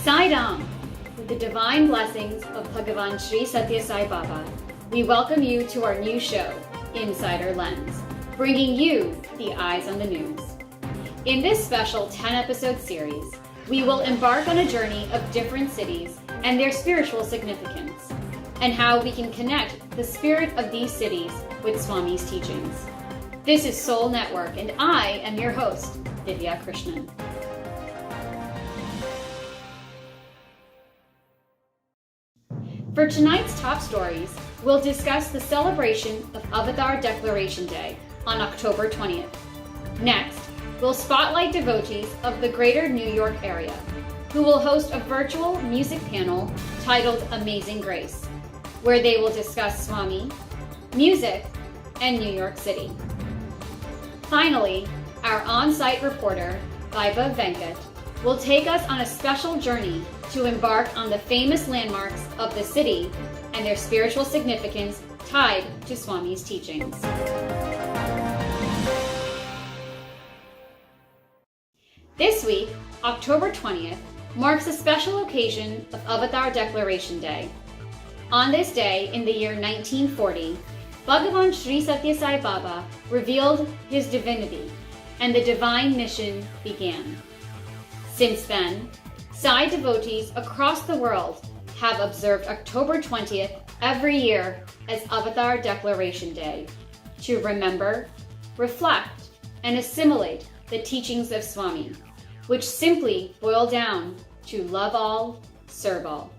Sai Ram, with the divine blessings of Bhagavan Sri Satya Sai Baba, we welcome you to our new show, InSaider Lens, bringing you the eyes on the news. In this special 10-episode series, we will embark on a journey of different cities and their spiritual significance, and how we can connect the spirit of these cities with Swami's teachings. This is Soul Network, and I am your host, Divya Krishnan. For tonight's top stories, we'll discuss the celebration of Avatar Declaration Day on October 20th. Next, we'll spotlight devotees of the greater New York area, who will host a virtual music panel titled Amazing Grace, where they will discuss Swami, music, and New York City. Finally, our on-site reporter, Vaiba Venkat, will take us on a special journey to embark on the famous landmarks of the city and their spiritual significance tied to Swami's teachings. This week, October 20th, marks a special occasion of Avatar Declaration Day. On this day, in the year 1940, Bhagavan Sri Satya Sai Baba revealed his divinity, and the divine mission began. Since then, Sai devotees across the world have observed October 20th every year as Avatar Declaration Day to remember, reflect, and assimilate the teachings of Swami, which simply boil down to love all, serve all.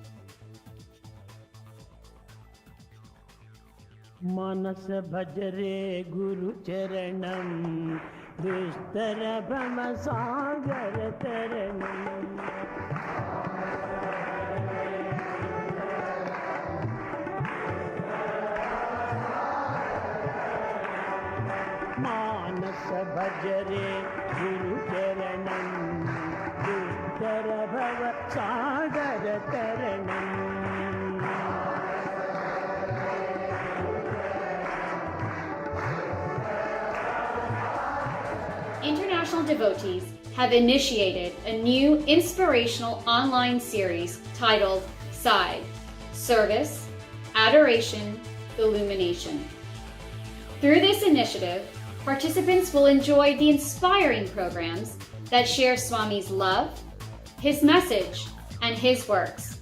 Manas bhajare guru charanam dushtara brahma sagar taranam. Manas bhajare guru charanam dushtara brahma sagar taranam. International devotees have initiated a new inspirational online series titled Sai, Service, Adoration, Illumination. Through this initiative, participants will enjoy the inspiring programs that share Swami's love, his message, and his works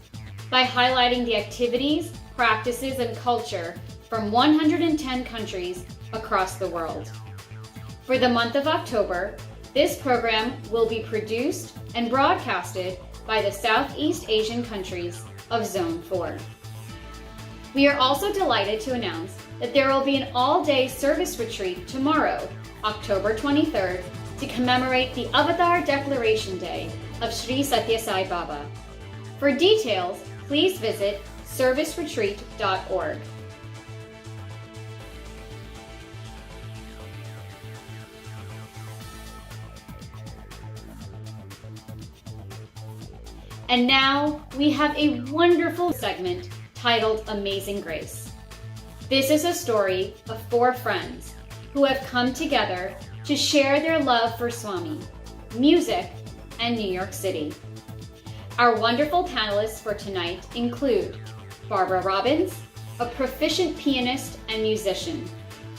by highlighting the activities, practices, and culture from 110 countries across the world. For the month of October, this program will be produced and broadcasted by the Southeast Asian countries of Zone 4. We are also delighted to announce that there will be an all-day service retreat tomorrow, October 23rd, to commemorate the Avatar Declaration Day of Sri Satya Sai Baba. For details, please visit serviceretreat.org. And now we have a wonderful segment titled Amazing Grace. This is a story of 4 friends who have come together to share their love for Swami, music, and New York City. Our wonderful panelists for tonight include Barbara Robbins, a proficient pianist and musician,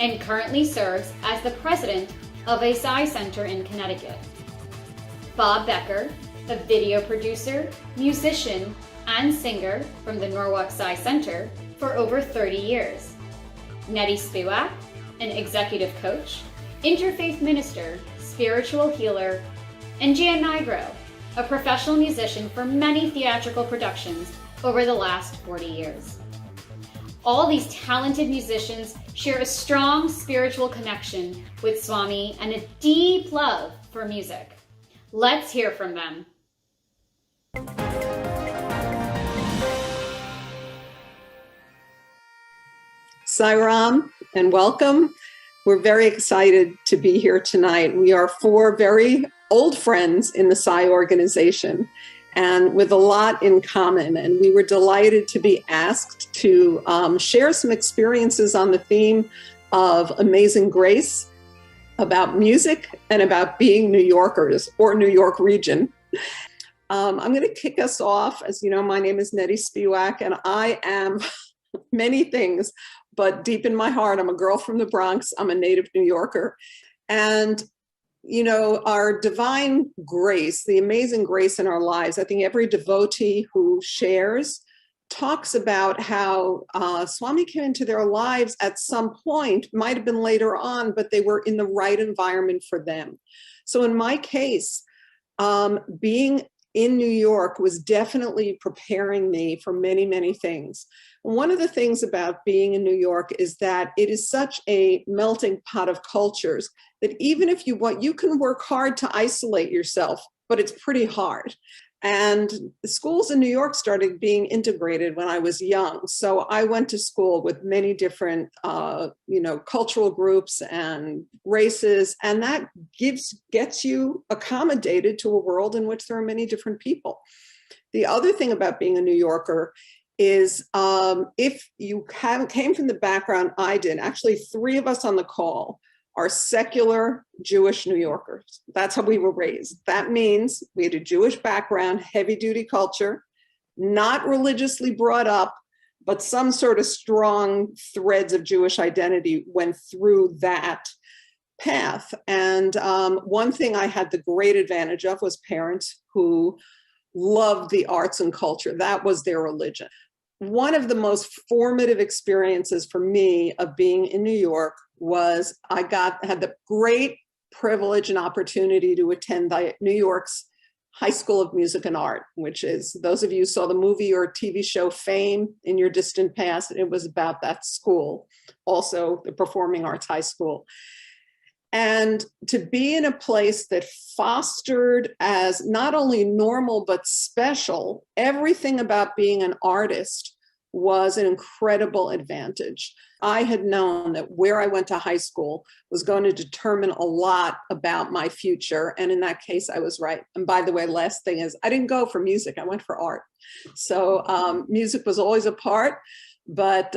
and currently serves as the president of a Sai Center in Connecticut. Bob Becker, a video producer, musician, and singer from the Norwalk Sai Center for over 30 years. Nettie Spivak, an executive coach, interfaith minister, spiritual healer, and Jan Nigro, a professional musician for many theatrical productions over the last 40 years. All these talented musicians share a strong spiritual connection with Swami and a deep love for music. Let's hear from them. Sai Ram, and welcome. We're very excited to be here tonight. We are 4 very old friends in the Sai organization and with a lot in common. And we were delighted to be asked to share some experiences on the theme of Amazing Grace, about music, and about being New Yorkers or New York region. I'm going to kick us off. As you know, my name is Nettie Spiewak, and I am many things, but deep in my heart, I'm a girl from the Bronx. I'm a native New Yorker. And, you know, our divine grace, the amazing grace in our lives, I think every devotee who shares talks about how Swami came into their lives at some point, might have been later on, but they were in the right environment for them. So in my case, being in New York was definitely preparing me for many, many things. One of the things about being in New York is that it is such a melting pot of cultures that even if you want, you can work hard to isolate yourself, but it's pretty hard. And the schools in New York started being integrated when I was young. So I went to school with many different, cultural groups and races, and that gets you accommodated to a world in which there are many different people. The other thing about being a New Yorker is if you came from the background I did, actually 3 of us on the call are secular Jewish New Yorkers. That's how we were raised. That means we had a Jewish background, heavy duty culture, not religiously brought up, but some sort of strong threads of Jewish identity went through that path. And one thing I had the great advantage of was parents who loved the arts and culture. That was their religion. One of the most formative experiences for me of being in New York was I had the great privilege and opportunity to attend New York's High School of Music and Art, which is, those of you who saw the movie or TV show Fame in your distant past, it was about that school, also the Performing Arts High School. And to be in a place that fostered as not only normal, but special, everything about being an artist was an incredible advantage. I had known that where I went to high school was going to determine a lot about my future. And in that case, I was right. And by the way, last thing is I didn't go for music, I went for art. So music was always a part. But,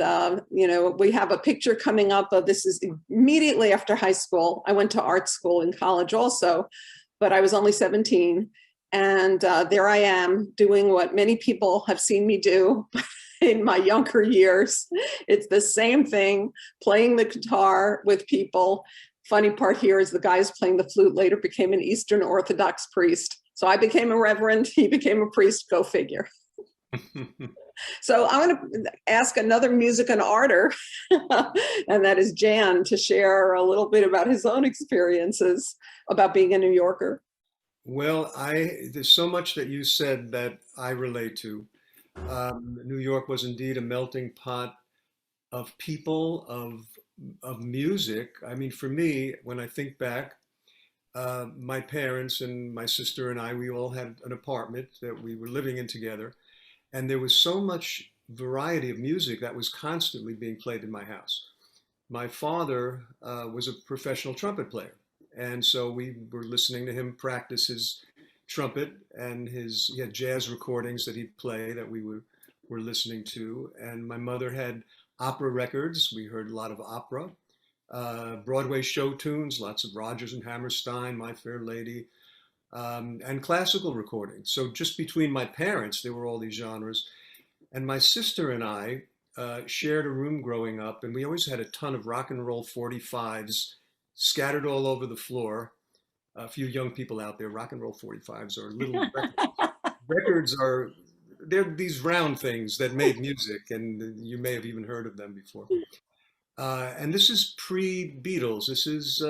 we have a picture coming up of this is immediately after high school. I went to art school in college also, but I was only 17. And there I am doing what many people have seen me do in my younger years. It's the same thing, playing the guitar with people. Funny part here is the guy who's playing the flute later became an Eastern Orthodox priest. So I became a reverend, he became a priest, go figure. So I want to ask another music and arter, and that is Jan, to share a little bit about his own experiences about being a New Yorker. Well, there's so much that you said that I relate to. New York was indeed a melting pot of people, of music. I mean, for me, when I think back, my parents and my sister and I, we all had an apartment that we were living in together. And there was so much variety of music that was constantly being played in my house. My father was a professional trumpet player. And so we were listening to him practice his trumpet, and he had jazz recordings that he'd play that we were listening to. And my mother had opera records. We heard a lot of opera, Broadway show tunes, lots of Rodgers and Hammerstein, My Fair Lady, and classical recordings. So just between my parents, there were all these genres. And my sister and I shared a room growing up, and we always had a ton of rock and roll 45s scattered all over the floor. A few young people out there, rock and roll 45s are little records they're these round things that made music, and you may have even heard of them before. And this is pre-Beatles. This is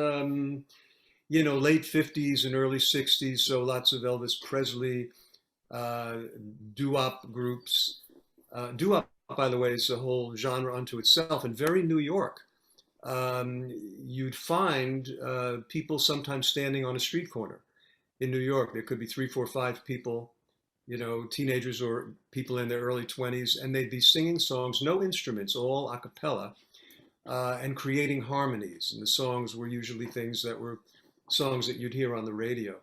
late 50s and early 60s, so lots of Elvis Presley, doo-wop groups. Doo-wop, by the way, is a whole genre unto itself, and very New York. You'd find people sometimes standing on a street corner in New York. There could be 3, 4, 5 people, teenagers or people in their early 20s, and they'd be singing songs, no instruments, all a cappella, and creating harmonies. And the songs were usually things that were songs that you'd hear on the radio.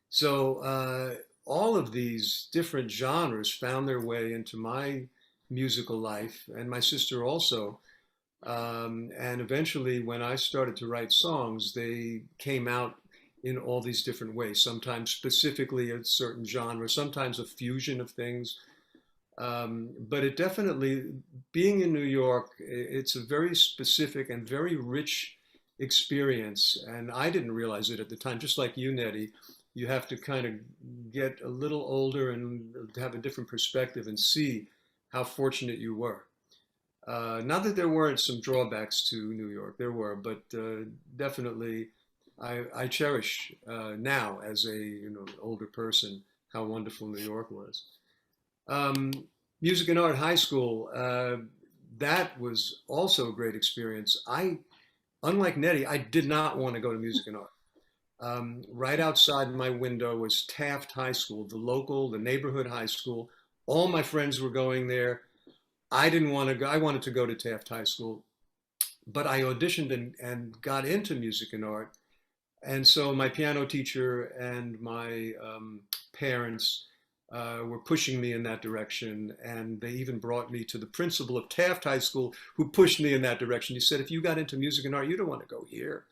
So all of these different genres found their way into my musical life, and my sister also. And eventually, when I started to write songs, they came out in all these different ways, sometimes specifically a certain genre, sometimes a fusion of things. But it definitely, being in New York, it's a very specific and very rich experience. And I didn't realize it at the time, just like you, Nettie. You have to kind of get a little older and have a different perspective and see how fortunate you were. Not that there weren't some drawbacks to New York, there were, but definitely I cherish now as a older person how wonderful New York was. Um, Music and Art High School, that was also a great experience. Unlike Nettie, I did not want to go to Music and Art. Right outside my window was Taft High School, the neighborhood high school. All my friends were going there. I didn't want to go. I wanted to go to Taft High School, but I auditioned and got into music and art. And so my piano teacher and my parents were pushing me in that direction. And they even brought me to the principal of Taft High School, who pushed me in that direction. He said, if you got into music and art, you don't want to go here.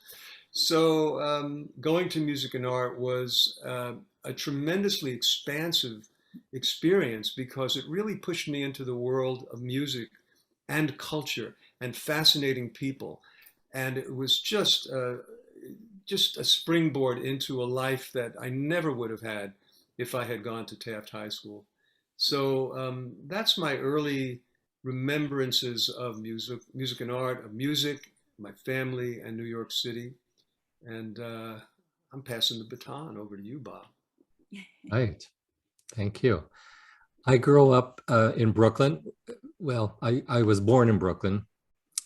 So going to music and art was a tremendously expansive experience because it really pushed me into the world of music and culture and fascinating people. And it was just a springboard into a life that I never would have had if I had gone to Taft High School. So that's my early remembrances of music and art, of music, my family, and New York City. And I'm passing the baton over to you, Bob. Right. Thank you. I grew up in Brooklyn. Well, I was born in Brooklyn.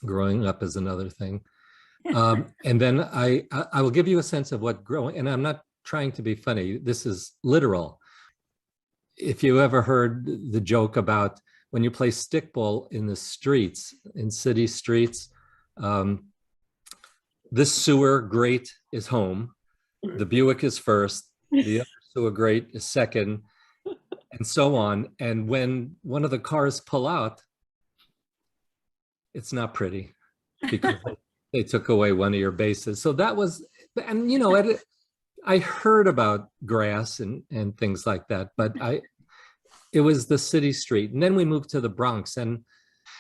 Growing up is another thing. And then I will give you a sense of what growing, and I'm not trying to be funny. This is literal. If you ever heard the joke about when you play stickball in the streets, in city streets, this sewer grate is home, the Buick is first, the other sewer grate is second, and so on. And when one of the cars pull out, it's not pretty because they took away one of your bases. So that was, and I heard about grass and things like that, but it was the city street. And then we moved to the Bronx. And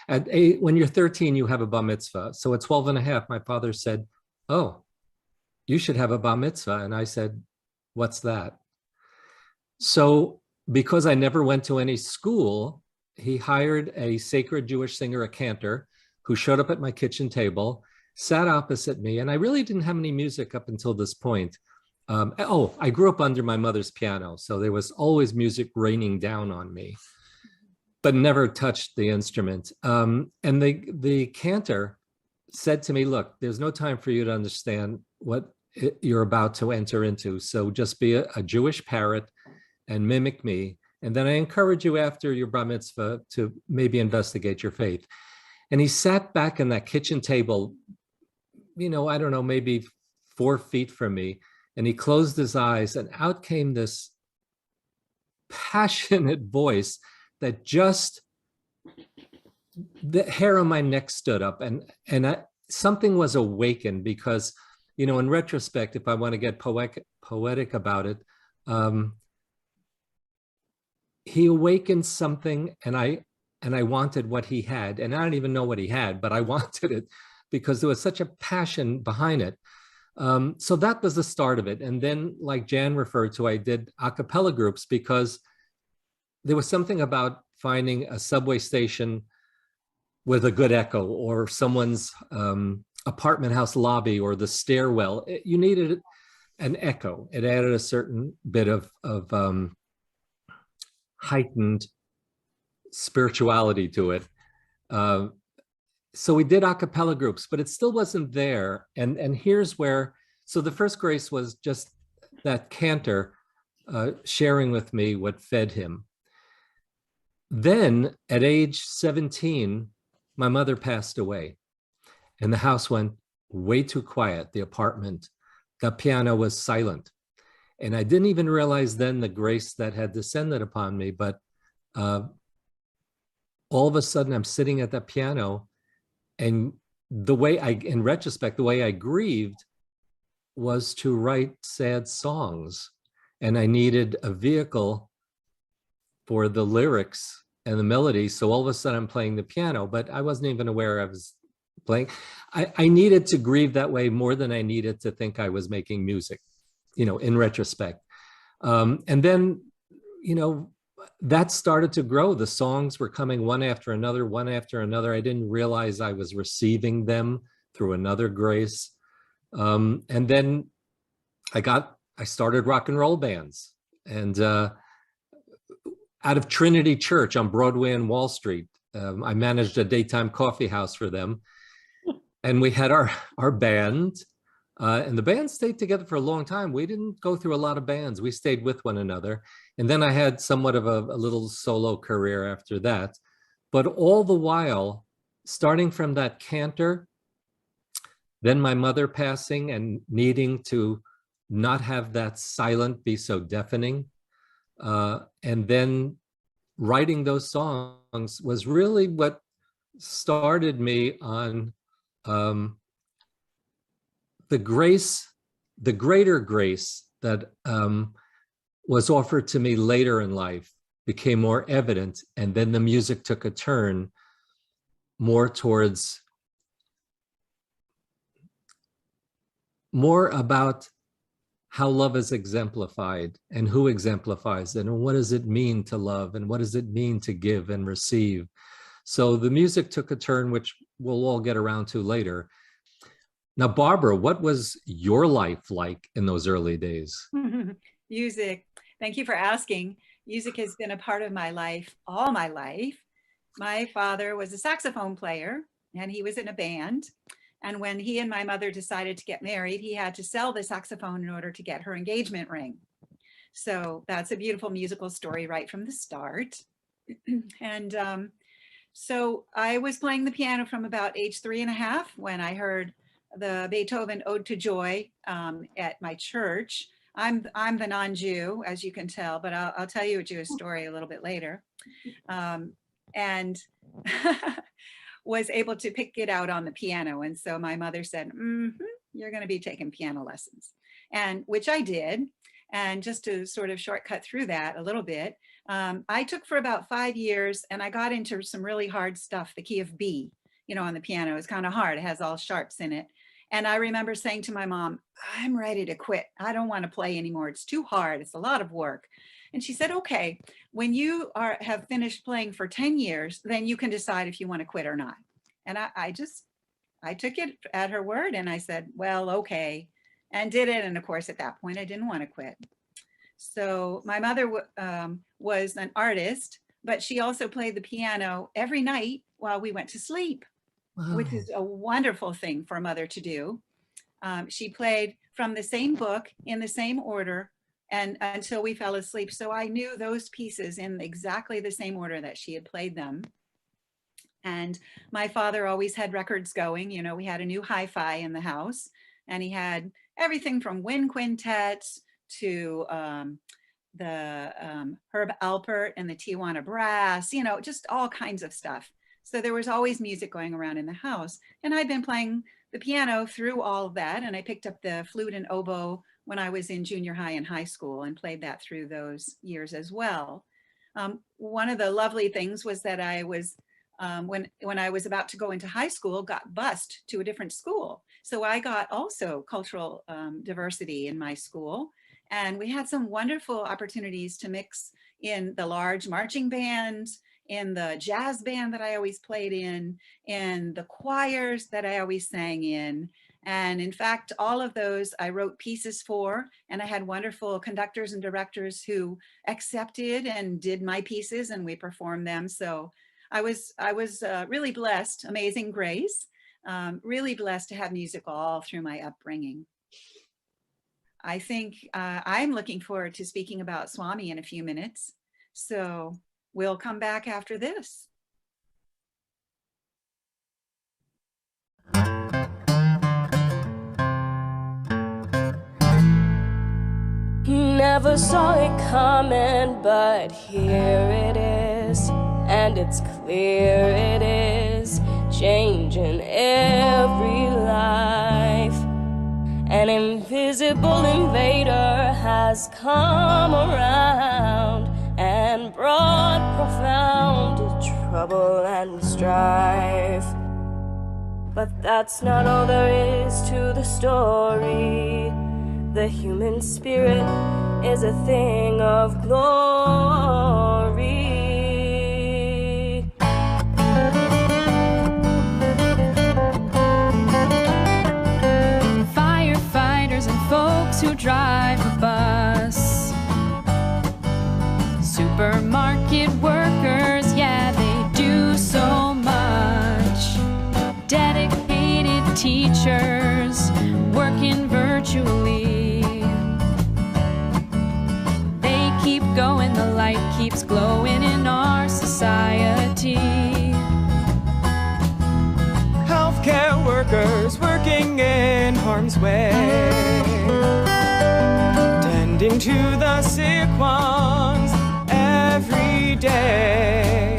when you're 13, you have a bar mitzvah. So at 12 and a half, my father said, oh, you should have a bar mitzvah. And I said, what's that? So because I never went to any school, he hired a sacred Jewish singer, a cantor, who showed up at my kitchen table, sat opposite me. And I really didn't have any music up until this point. I grew up under my mother's piano. So there was always music raining down on me, but never touched the instrument. And the cantor said to me, look, there's no time for you to understand what you're about to enter into. So just be a Jewish parrot and mimic me. And then I encourage you after your bar mitzvah to maybe investigate your faith. And he sat back in that kitchen table, I don't know, maybe 4 feet from me. And he closed his eyes and out came this passionate voice that just, the hair on my neck stood up and something was awakened because, in retrospect, if I want to get poetic about it, he awakened something and I wanted what he had. And I don't even know what he had, but I wanted it because there was such a passion behind it. So that was the start of it. And then, like Jan referred to, I did a cappella groups because there was something about finding a subway station with a good echo or someone's apartment house lobby or the stairwell. You needed an echo. It added a certain bit of heightened spirituality to it. So we did a cappella groups, but it still wasn't there. And here's where, so the first grace was just that cantor sharing with me what fed him. Then at age 17, my mother passed away and the house went way too quiet, the apartment. The piano was silent. And I didn't even realize then the grace that had descended upon me, but all of a sudden I'm sitting at that piano and in retrospect, the way I grieved was to write sad songs, and I needed a vehicle for the lyrics and the melody. So all of a sudden I'm playing the piano, but I wasn't even aware I was playing. I needed to grieve that way more than I needed to think I was making music, in retrospect. And then, that started to grow. The songs were coming one after another, one after another. I didn't realize I was receiving them through another grace. And then I started rock and roll bands, and out of Trinity Church on Broadway and Wall Street, I managed a daytime coffee house for them. And we had our band, and the band stayed together for a long time. We didn't go through a lot of bands. We stayed with one another. And then I had somewhat of a little solo career after that. But all the while, starting from that cantor, then my mother passing and needing to not have that silent be so deafening, and then writing those songs was really what started me on the greater grace that was offered to me later in life became more evident. And then the music took a turn more towards more about how love is exemplified and who exemplifies it, and what does it mean to love, and what does it mean to give and receive. So the music took a turn, which we'll all get around to later. Now, Barbara, what was your life like in those early days? Music. Thank you for asking. Music has been a part of my life, all my life. My father was a saxophone player, and he was in a band. And when he and my mother decided to get married, he had to sell the saxophone in order to get her engagement ring. So that's a beautiful musical story right from the start. And so I was playing the piano from about age 3.5 when I heard the Beethoven Ode to Joy at my church. I'm the non-Jew, as you can tell, but I'll tell you a Jewish story a little bit later. And was able to pick it out on the piano. And so my mother said, you're going to be taking piano lessons, and which I did. And just to sort of shortcut through that a little bit, I took for about 5 years, and I got into some really hard stuff. The key of B, on the piano is kind of hard. It has all sharps in it. And I remember saying to my mom, I'm ready to quit. I don't want to play anymore. It's too hard. It's a lot of work. And she said, okay, when you have finished playing for 10 years, then you can decide if you want to quit or not. And I took it at her word, and I said, well, okay, and did it. And of course, at that point, I didn't want to quit. So my mother was an artist, but she also played the piano every night while we went to sleep, which is a wonderful thing for a mother to do. She played from the same book in the same order and until we fell asleep. So I knew those pieces in exactly the same order that she had played them. And my father always had records going. We had a new hi-fi in the house, and he had everything from wind quintets to the Herb Alpert and the Tijuana Brass, just all kinds of stuff. So there was always music going around in the house. And I'd been playing the piano through all of that. And I picked up the flute and oboe when I was in junior high and high school, and played that through those years as well. One of the lovely things was that I was, when I was about to go into high school, got bused to a different school. So I got also cultural diversity in my school. And we had some wonderful opportunities to mix in the large marching bands, in the jazz band that I always played in the choirs that I always sang in. And in fact, all of those I wrote pieces for, and I had wonderful conductors and directors who accepted and did my pieces, and we performed them. So I was really blessed, amazing grace, really blessed to have music all through my upbringing. I think I'm looking forward to speaking about Swami in a few minutes. So we'll come back after this. Never saw it coming, but here it is, and it's clear it is changing every life. An invisible invader has come around and brought profound trouble and strife. But that's not all there is to the story. The human spirit is a thing of glory. Firefighters and folks who drive a bus, supermarket workers, yeah, they do so much. Dedicated teachers working virtually, they keep going, the light keeps glowing in our society. Healthcare workers working in harm's way, tending to the sick ones every day.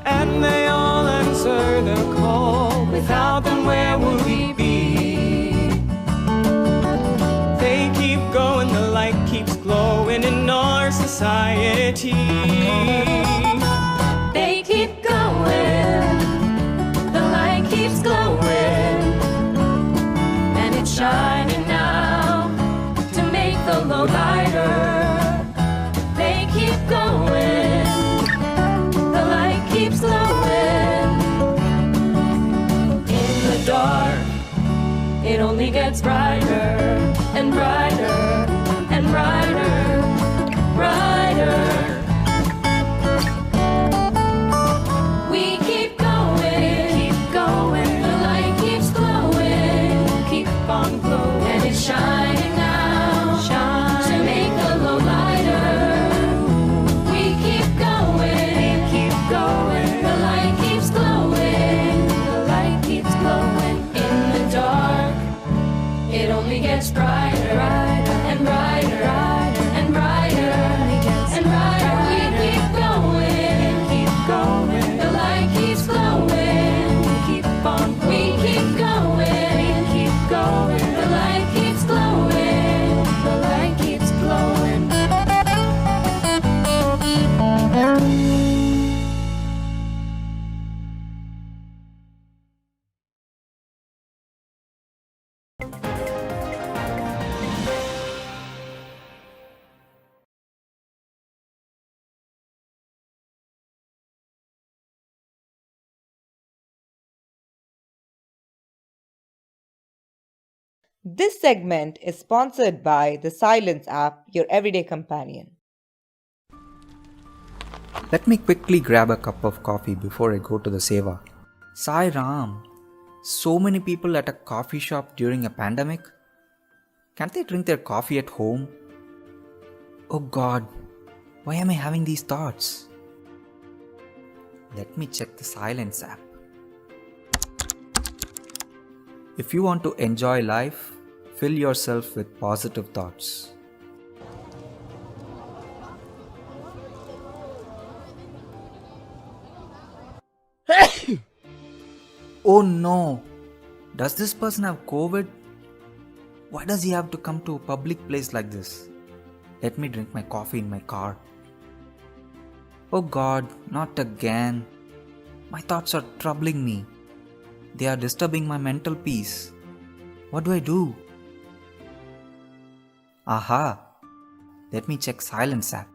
And they all answer the call. Without them, where would we be? They keep going, the light keeps glowing in our society. They keep going, the light keeps glowing, and it's shining now to make the load lighter. They keep going, the light keeps glowing. In the dark, it only gets brighter and brighter and brighter, brighter. We keep going, the light keeps glowing, keep on glowing, and it's shining now, to make the load lighter. We keep going, the light keeps glowing, the light keeps glowing. In the dark, it only gets brighter and brighter and brighter and brighter. We keep going, the light keeps glowing, keep on glowing. We keep going, the light keeps glowing, the light keeps glowing. This segment is sponsored by the Silence app, your everyday companion. Let me quickly grab a cup of coffee before I go to the Seva. Sai Ram, so many people at a coffee shop during a pandemic? Can't they drink their coffee at home? Oh God, why am I having these thoughts? Let me check the Silence app. If you want to enjoy life, fill yourself with positive thoughts. Oh no! Does this person have COVID? Why does he have to come to a public place like this? Let me drink my coffee in my car. Oh God, not again. My thoughts are troubling me. They are disturbing my mental peace. What do I do? Aha! Let me check Silence app.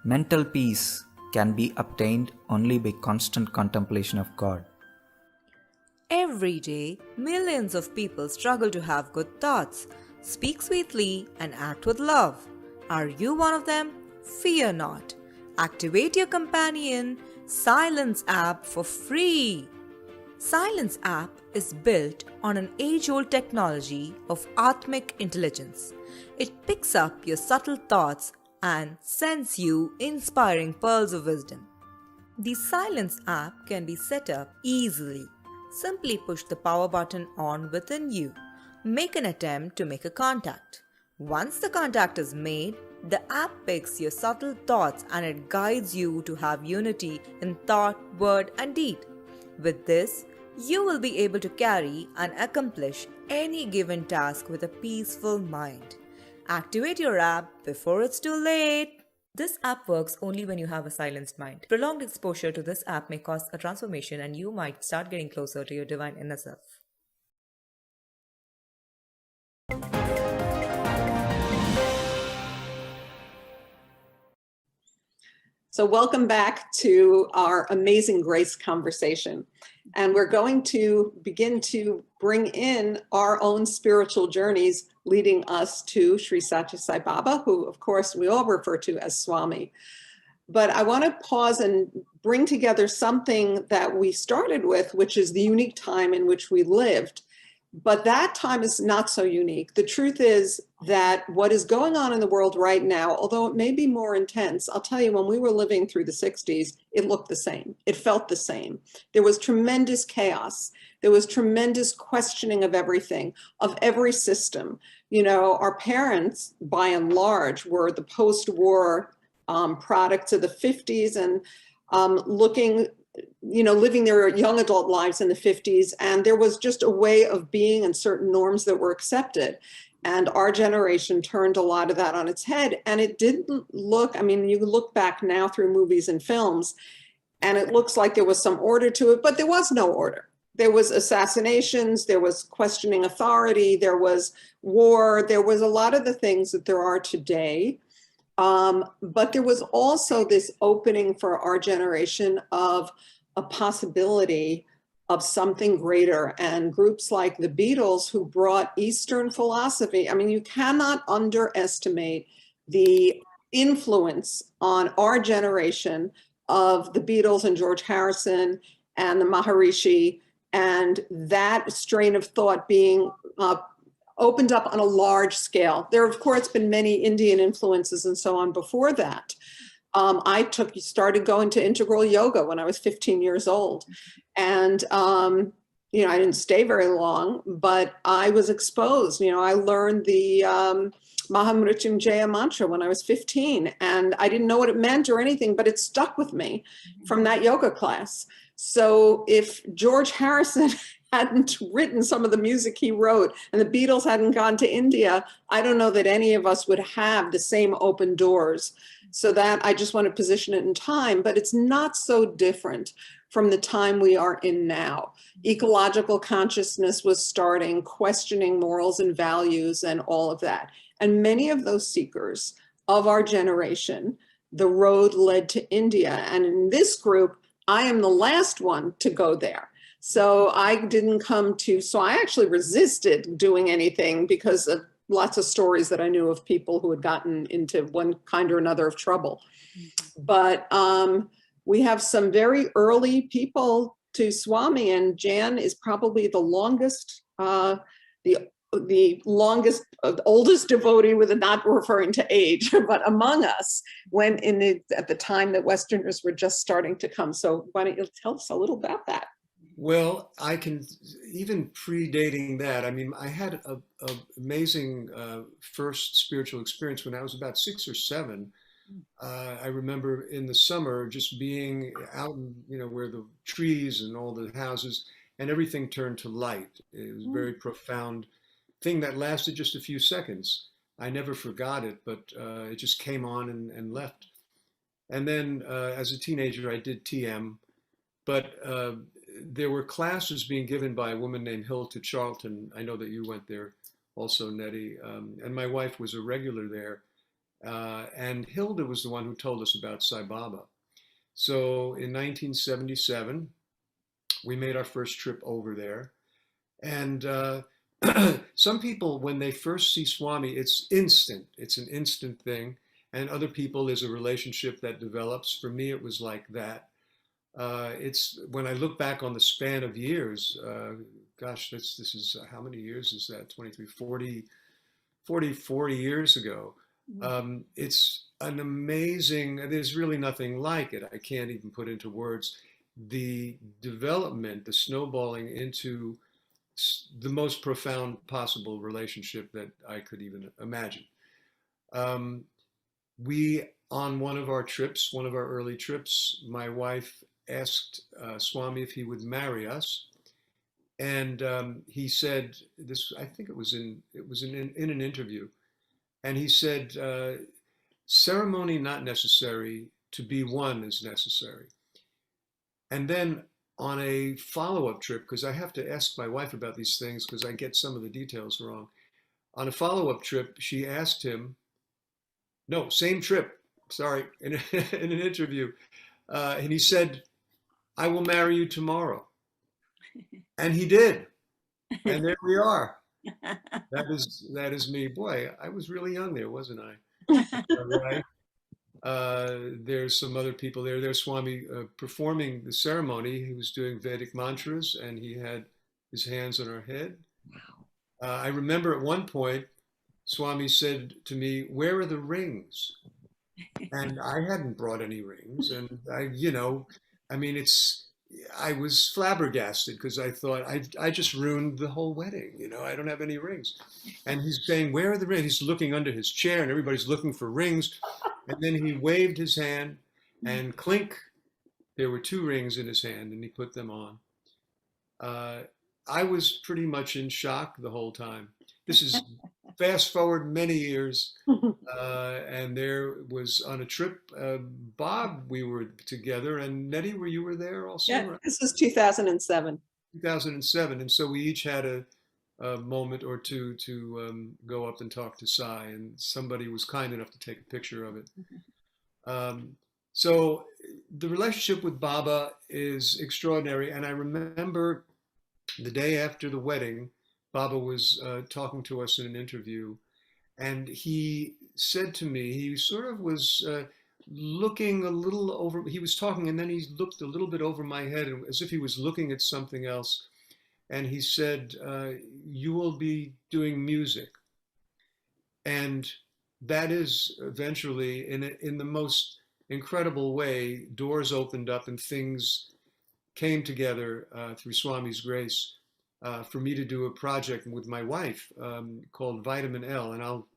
Mental peace can be obtained only by constant contemplation of God. Every day, millions of people struggle to have good thoughts, speak sweetly, and act with love. Are you one of them? Fear not. Activate your companion, Silence app, for free. Silence app is built on an age-old technology of Atmic intelligence. It picks up your subtle thoughts and sends you inspiring pearls of wisdom. The Silence app can be set up easily. Simply push the power button on within you. Make an attempt to make a contact. Once the contact is made, the app picks your subtle thoughts and it guides you to have unity in thought, word, and deed. With this, you will be able to carry and accomplish any given task with a peaceful mind. Activate your app before it's too late. This app works only when you have a silenced mind. Prolonged exposure to this app may cause a transformation and you might start getting closer to your divine inner self. So welcome back to our Amazing Grace conversation. And we're going to begin to bring in our own spiritual journeys leading us to Sri Satya Sai Baba, who of course we all refer to as Swami. But I want to pause and bring together something that we started with, which is the unique time in which we lived. But that time is not so unique. The truth is that what is going on in the world right now, although it may be more intense, I'll tell you, when we were living through the 60s, it looked the same. It felt the same. There was tremendous chaos. There was tremendous questioning of everything, of every system. You know, our parents, by and large, were the post-war products of the 50s and living their young adult lives in the 50s. And there was just a way of being and certain norms that were accepted. And our generation turned a lot of that on its head. And it didn't look, I mean, you look back now through movies and films, and it looks like there was some order to it, but there was no order. There was assassinations, there was questioning authority, there was war, there was a lot of the things that there are today. But there was also this opening for our generation of a possibility of something greater, and groups like the Beatles, who brought Eastern philosophy. I mean, you cannot underestimate the influence on our generation of the Beatles and George Harrison and the Maharishi, and that strain of thought being opened up on a large scale. There have, of course, been many Indian influences and so on before that. I started going to integral yoga when I was 15 years old. And, I didn't stay very long, but I was exposed. I learned the Mahamrityunjaya mantra when I was 15, and I didn't know what it meant or anything, but it stuck with me from that yoga class. So if George Harrison hadn't written some of the music he wrote and the Beatles hadn't gone to India, I don't know that any of us would have the same open doors. So that I just want to position it in time, but it's not so different from the time we are in now. Ecological consciousness was starting, questioning morals and values and all of that. And many of those seekers of our generation, the road led to India. And in this group, I am the last one to go there. So I actually resisted doing anything because of lots of stories that I knew of people who had gotten into one kind or another of trouble. But we have some very early people to Swami, and Jan is probably the longest, the longest, oldest devotee, with not referring to age, but among us, at the time that Westerners were just starting to come. So why don't you tell us a little about that? Well, I can, even predating that, I mean, I had an amazing first spiritual experience when I was about 6 or 7. I remember in the summer just being out, where the trees and all the houses and everything turned to light. It was a very profound thing that lasted just a few seconds. I never forgot it, but it just came on and left. And then as a teenager, I did TM, but there were classes being given by a woman named Hilda Charlton. I know that you went there also, Nettie, and my wife was a regular there. And Hilda was the one who told us about Sai Baba. So in 1977, we made our first trip over there. And some people, when they first see Swami, it's instant. It's an instant thing. And other people, there's a relationship that develops. For me, it was like that. It's when I look back on the span of years, gosh, this is how many years is that? 23, 40 years ago. It's an amazing, there's really nothing like it. I can't even put into words the development, the snowballing into the most profound possible relationship that I could even imagine. On one of our trips, one of our early trips, my wife asked Swami if he would marry us. and he said this. I think it was in an interview, and he said, "Ceremony not necessary, to be one is necessary." And then on a follow-up trip, because I have to ask my wife about these things because I get some of the details wrong. On a follow-up trip, she asked him, no, same trip, sorry, in an interview, and he said, "I will marry you tomorrow." And he did. And there we are. That is me. Boy, I was really young there, wasn't I? Right. There's some other people there. There's Swami performing the ceremony. He was doing Vedic mantras and he had his hands on her head. I remember at one point, Swami said to me, "Where are the rings?" And I hadn't brought any rings. And I was flabbergasted because I thought I just ruined the whole wedding. I don't have any rings. And he's saying, "Where are the rings?" He's looking under his chair and everybody's looking for rings. And then he waved his hand and clink, there were 2 rings in his hand and he put them on. I was pretty much in shock the whole time. This is fast forward many years. And there was on a trip, Bob, we were together, and Nettie, you were there also? Yeah, right? this was 2007. 2007. And so we each had a moment or two to go up and talk to Sai, and somebody was kind enough to take a picture of it. So the relationship with Baba is extraordinary. And I remember the day after the wedding, Baba was talking to us in an interview, and he said to me, he sort of was looking a little over, he was talking and then he looked a little bit over my head as if he was looking at something else. And he said, "You will be doing music." And that is eventually, in the most incredible way, doors opened up and things came together through Swami's grace for me to do a project with my wife called Vitamin L. And I'll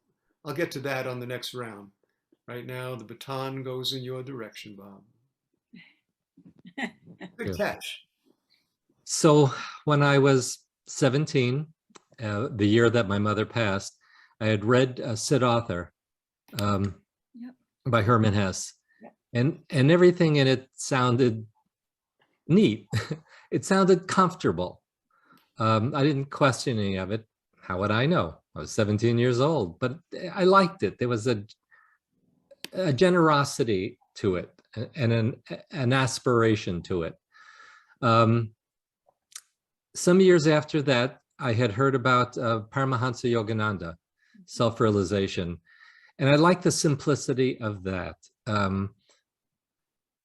get to that on the next round. Right now, the baton goes in your direction, Bob. Good catch. So when I was 17, the year that my mother passed, I had read Sid Author by Herman Hesse. And everything in it sounded neat. It sounded comfortable. I didn't question any of it. How would I know? I was 17 years old, but I liked it. There was a generosity to it and an aspiration to it. Some years after that, I had heard about Paramahansa Yogananda, self-realization, and I like the simplicity of that.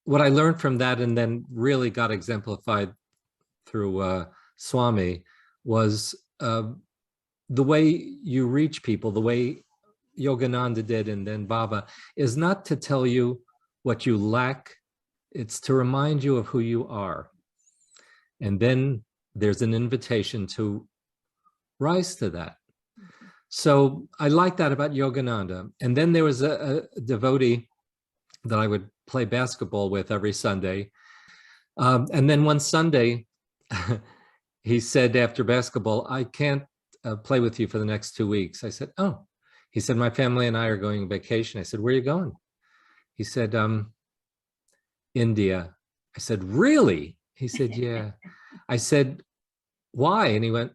What I learned from that and then really got exemplified through Swami was the way you reach people, the way Yogananda did and then Baba, is not to tell you what you lack, it's to remind you of who you are. And then there's an invitation to rise to that. So I like that about Yogananda. And then there was a devotee that I would play basketball with every Sunday. And then one Sunday, he said after basketball, "I can't play with you for the next 2 weeks." I said, "Oh." He said, "My family and I are going on vacation." I said, "Where are you going?" He said, "India." I said, "Really?" He said, "Yeah." I said, "Why?" And he went,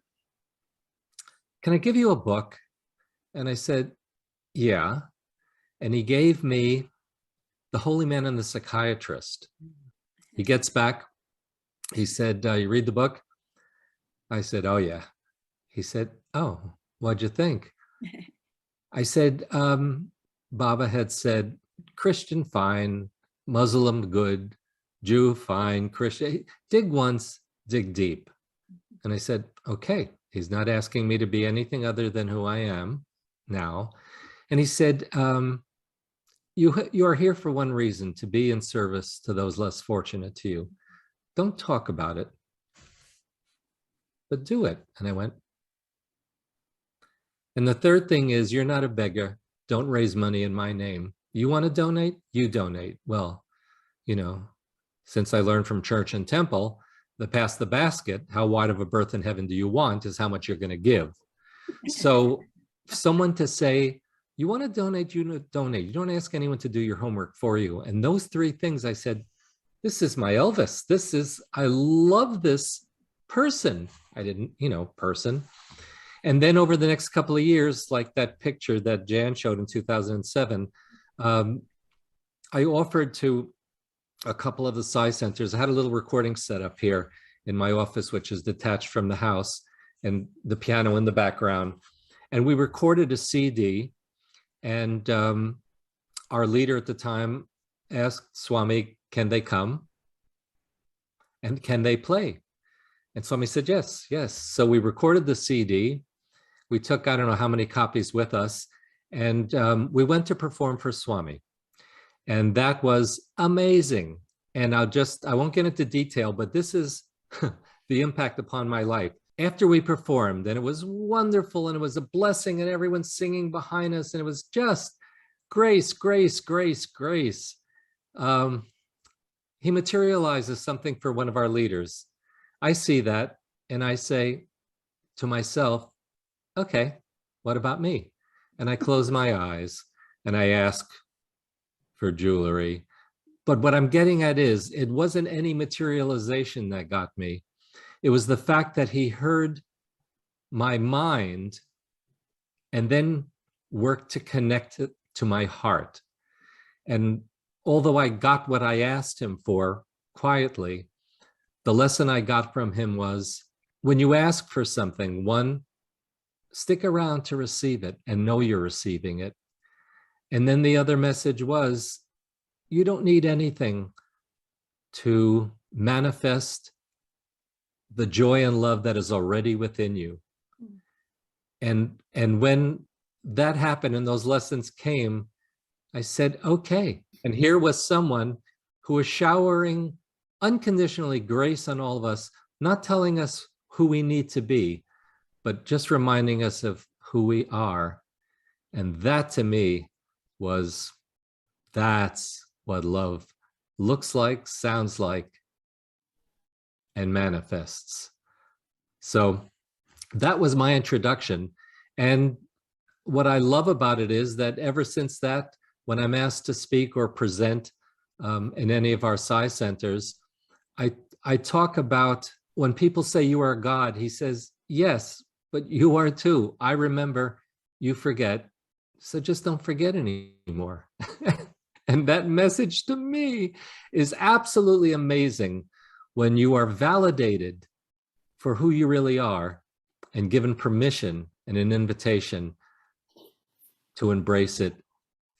"Can I give you a book?" And I said, "Yeah." And he gave me The Holy Man and the Psychiatrist. He gets back. He said, "You read the book?" I said, "Oh, yeah." He said, "Oh, what'd you think?" I said, Baba had said, Christian, fine, Muslim, good, Jew, fine, Christian, dig once, dig deep. And I said, okay, he's not asking me to be anything other than who I am now. And he said, you are here for one reason, to be in service to those less fortunate to you. Don't talk about it, but do it. And I went, and the third thing is, you're not a beggar. Don't raise money in my name. You want to donate? You donate. Well, you know, since I learned from church and temple the pass the basket, how wide of a berth in heaven do you want, is how much you're going to give. So someone to say, you want to donate, you donate. You don't ask anyone to do your homework for you. And those three things, I said, this is my Elvis. I love this person. I didn't, person. And then over the next couple of years, like that picture that Jan showed in 2007, I offered to a couple of the Psi centers. I had a little recording set up here in my office, which is detached from the house, and the piano in the background. And we recorded a CD, and our leader at the time asked Swami, can they come? And can they play? And Swami said, yes. So we recorded the CD. We took, I don't know how many copies with us, and we went to perform for Swami. And that was amazing. And I won't get into detail, but this is the impact upon my life. After we performed, and it was wonderful, and it was a blessing, and everyone's singing behind us, and it was just grace, grace, grace, grace. He materializes something for one of our leaders. I see that, and I say to myself, okay, what about me? And I close my eyes, and I ask for jewelry. But what I'm getting at is, it wasn't any materialization that got me. It was the fact that he heard my mind and then worked to connect it to my heart. And although I got what I asked him for quietly, the lesson I got from him was, when you ask for something, one, stick around to receive it and know you're receiving it. And then the other message was, you don't need anything to manifest the joy and love that is already within you. And when that happened and those lessons came, I said, okay. And here was someone who was showering unconditionally grace on all of us, not telling us who we need to be, but just reminding us of who we are. And that to me that's what love looks like, sounds like, and manifests. So that was my introduction. And what I love about it is that ever since that, when I'm asked to speak or present in any of our Psi centers, I talk about, when people say you are God, he says, yes, but you are too. I remember, you forget, so just don't forget anymore. And that message to me is absolutely amazing, when you are validated for who you really are and given permission and an invitation to embrace it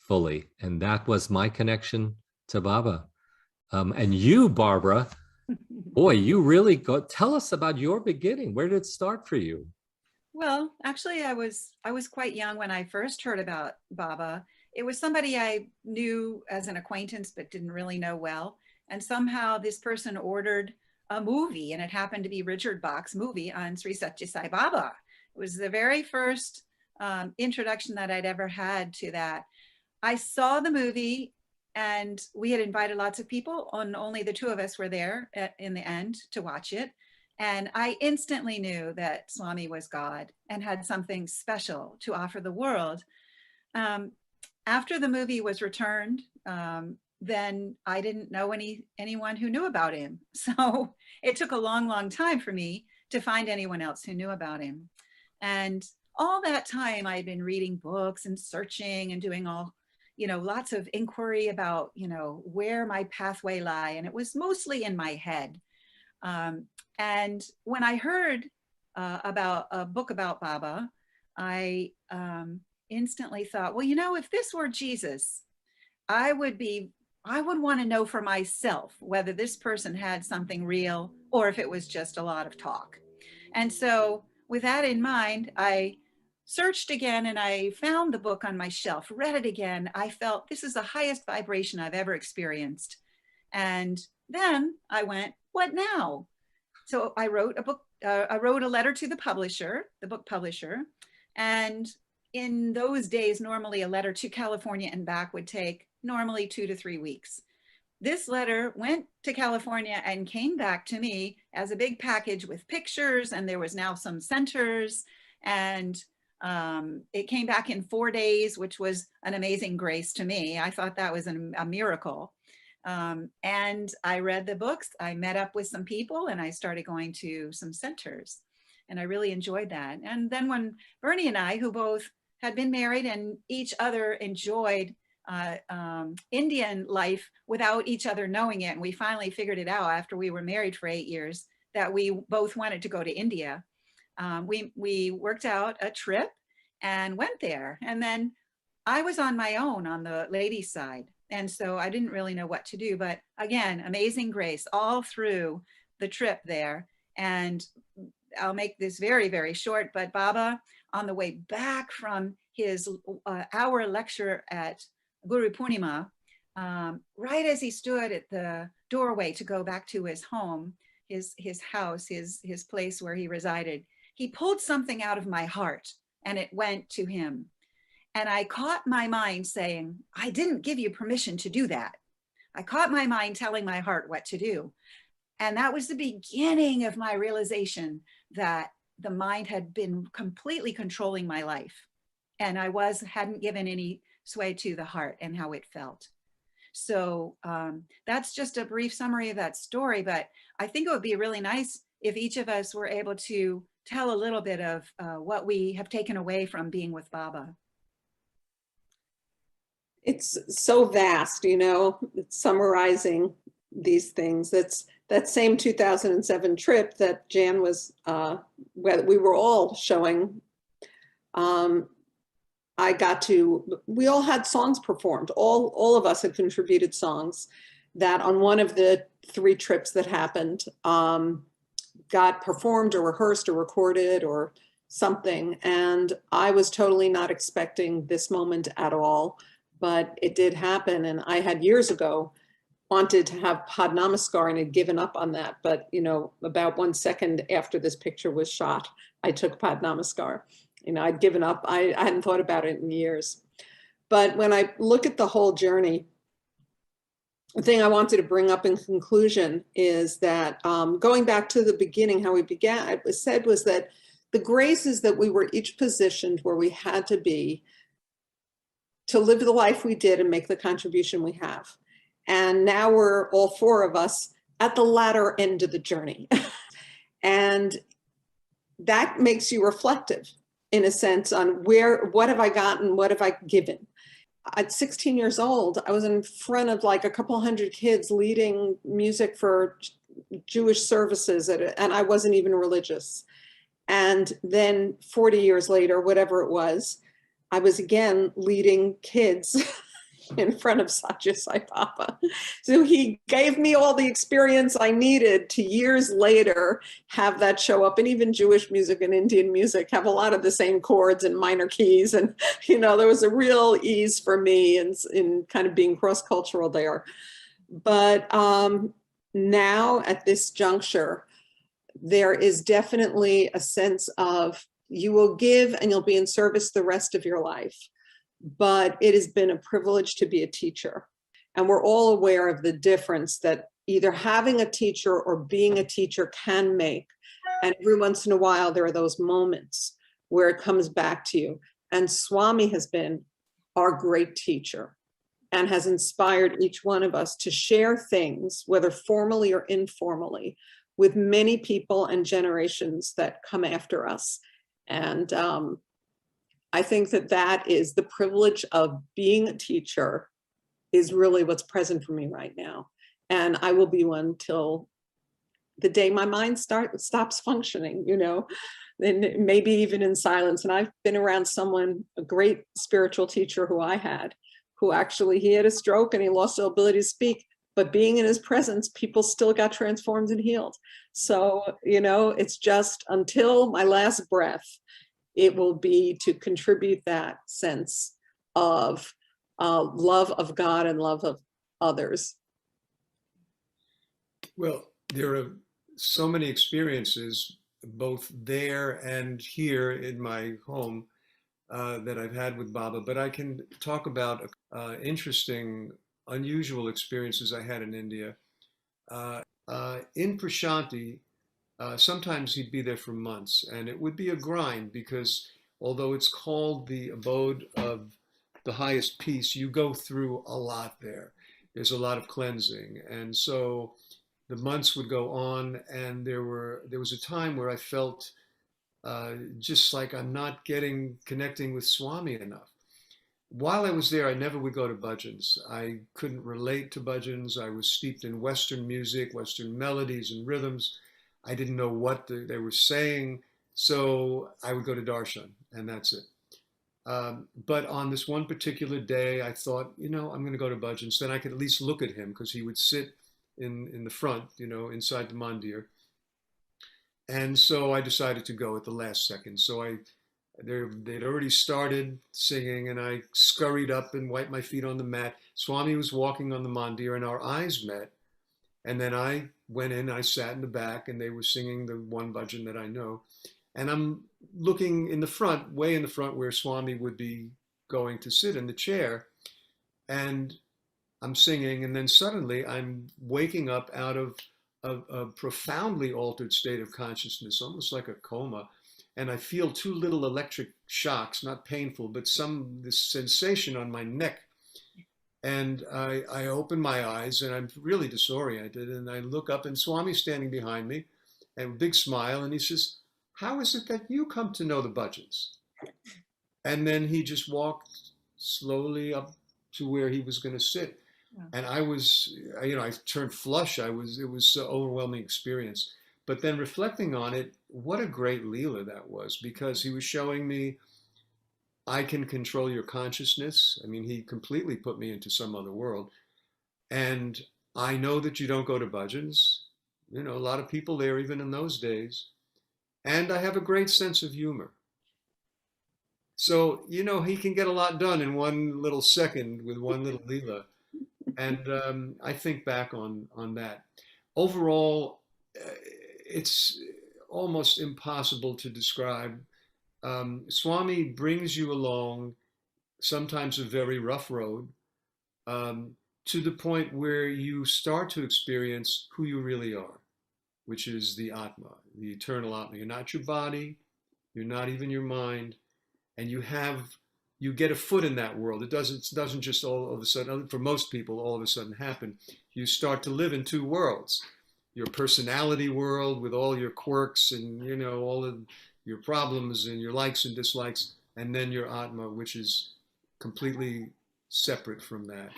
fully. And that was my connection to Baba. And you, Barbara, boy, you really tell us about your beginning. Where did it start for you? Well, actually, I was quite young when I first heard about Baba. It was somebody I knew as an acquaintance, but didn't really know well. And somehow this person ordered a movie, and it happened to be Richard Bach's movie on Sri Satya Sai Baba. It was the very first introduction that I'd ever had to that. I saw the movie, and we had invited lots of people, and only the two of us were there in the end to watch it. And I instantly knew that Swami was God and had something special to offer the world. After the movie was returned, then I didn't know anyone who knew about him. So it took a long, long time for me to find anyone else who knew about him. And all that time I had been reading books and searching and doing all, lots of inquiry about, where my pathway lie. And it was mostly in my head. And when I heard about a book about Baba, I instantly thought, well, if this were Jesus, I would want to know for myself whether this person had something real or if it was just a lot of talk. And so with that in mind, I searched again and I found the book on my shelf, read it again. I felt this is the highest vibration I've ever experienced. And then I went, what now? So I wrote a letter to the book publisher. And in those days, normally a letter to California and back would take normally 2 to 3 weeks. this letter went to California and came back to me as a big package with pictures, and there was now some centers, and it came back in 4 days, which was an amazing grace to me. I thought that was a miracle. And I read the books, I met up with some people, and I started going to some centers, and I really enjoyed that. And then when Bernie and I, who both had been married and each other enjoyed Indian life without each other knowing it, and we finally figured it out after we were married for 8 years that we both wanted to go to India. We worked out a trip and went there, and then I was on my own on the ladies' side, and so I didn't really know what to do. But again, amazing grace all through the trip there. And I'll make this very, very short, but Baba, on the way back from his hour lecture at Guru Purnima, right as he stood at the doorway to go back to his home, his house, his place where he resided, he pulled something out of my heart and it went to him. And I caught my mind saying, I didn't give you permission to do that. I caught my mind telling my heart what to do. And that was the beginning of my realization that the mind had been completely controlling my life. And I hadn't given any sway to the heart and how it felt. So that's just a brief summary of that story, but I think it would be really nice if each of us were able to tell a little bit of what we have taken away from being with Baba. It's so vast, you know, it's summarizing these things. That's that same 2007 trip that Jan was, where we were all showing. We all had songs performed. All of us had contributed songs that on one of the 3 trips that happened got performed or rehearsed or recorded or something. And I was totally not expecting this moment at all, but it did happen. And I had years ago wanted to have Pad Namaskar and had given up on that. But, you know, about 1 second after this picture was shot, I took Pad Namaskar. You know, I'd given up. I hadn't thought about it in years. But when I look at the whole journey, the thing I wanted to bring up in conclusion is that going back to the beginning, how we began, it was said was that the graces that we were each positioned where we had to be to live the life we did and make the contribution we have. And now we're all 4 of us at the latter end of the journey. And that makes you reflective in a sense on what have I gotten, what have I given? At 16 years old, I was in front of like a couple hundred kids leading music for Jewish services, and I wasn't even religious. And then 40 years later, whatever it was, I was again leading kids in front of Satya Sai Baba. So he gave me all the experience I needed to years later have that show up. And even Jewish music and Indian music have a lot of the same chords and minor keys. And, you know, there was a real ease for me in kind of being cross-cultural there. But now at this juncture, there is definitely a sense of you will give and you'll be in service the rest of your life. But it has been a privilege to be a teacher. And we're all aware of the difference that either having a teacher or being a teacher can make. And every once in a while, there are those moments where it comes back to you. And Swami has been our great teacher and has inspired each one of us to share things, whether formally or informally, with many people and generations that come after us. And I think that is the privilege of being a teacher is really what's present for me right now. And I will be one till the day my mind stops functioning, you know, and maybe even in silence. And I've been around a great spiritual teacher who I had, who actually, he had a stroke and he lost the ability to speak, but being in his presence, people still got transformed and healed. So, you know, it's just until my last breath, it will be to contribute that sense of love of God and love of others. Well, there are so many experiences, both there and here in my home, that I've had with Baba, but I can talk about an interesting unusual experiences I had in India. In Prashanti, sometimes he'd be there for months, and it would be a grind because although it's called the abode of the highest peace, you go through a lot there. There's a lot of cleansing, and so the months would go on, and there was a time where I felt just like I'm not connecting with Swami enough. While I was there, I never would go to bhajans. I couldn't relate to bhajans. I was steeped in Western music, Western melodies and rhythms. I didn't know what they were saying, so I would go to darshan, and that's it. But on this one particular day, I thought, I'm going to go to bhajans. Then I could at least look at him because he would sit in the front, inside the mandir. And so I decided to go at the last second. So they'd already started singing, and I scurried up and wiped my feet on the mat. Swami was walking on the mandir, and our eyes met. And then I went in, I sat in the back, and they were singing the one bhajan that I know. And I'm looking in the front, way in the front, where Swami would be going to sit in the chair. And I'm singing, and then suddenly I'm waking up out of a profoundly altered state of consciousness, almost like a coma. And I feel two little electric shocks, not painful, but this sensation on my neck. And I open my eyes, and I'm really disoriented. And I look up, and Swami's standing behind me, and a big smile. And he says, "How is it that you come to know the bhajans?" And then he just walked slowly up to where he was going to sit. Yeah. And I turned flush. It was an overwhelming experience. But then reflecting on it, what a great Leela that was, because he was showing me, I can control your consciousness. I mean, he completely put me into some other world. And I know that you don't go to bhajans. A lot of people there, even in those days. And I have a great sense of humor. So, he can get a lot done in one little second with one little Leela. And I think back on that. Overall, it's almost impossible to describe. Swami brings you along, sometimes a very rough road, to the point where you start to experience who you really are, which is the Atma, the eternal Atma. You're not your body, you're not even your mind, and you get a foot in that world. It doesn't just all of a sudden, for most people, all of a sudden happen. You start to live in two worlds. Your personality world with all your quirks and, all of your problems and your likes and dislikes, and then your Atma, which is completely separate from that.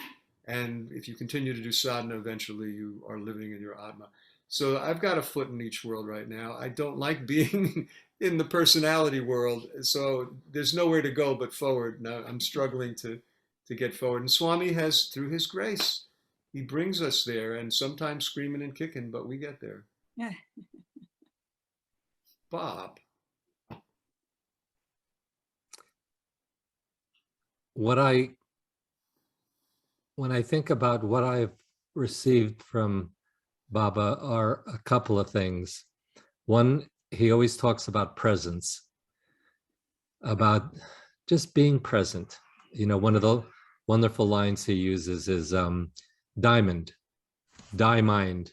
And if you continue to do sadhana, eventually you are living in your Atma. So I've got a foot in each world right now. I don't like being in the personality world, so there's nowhere to go but forward. Now I'm struggling to get forward. And Swami has, through his grace, he brings us there, and sometimes screaming and kicking, but we get there. Yeah. Bob. When I think about what I've received from Baba are a couple of things. One, he always talks about presence, about just being present. One of the wonderful lines he uses is, diamond, mind,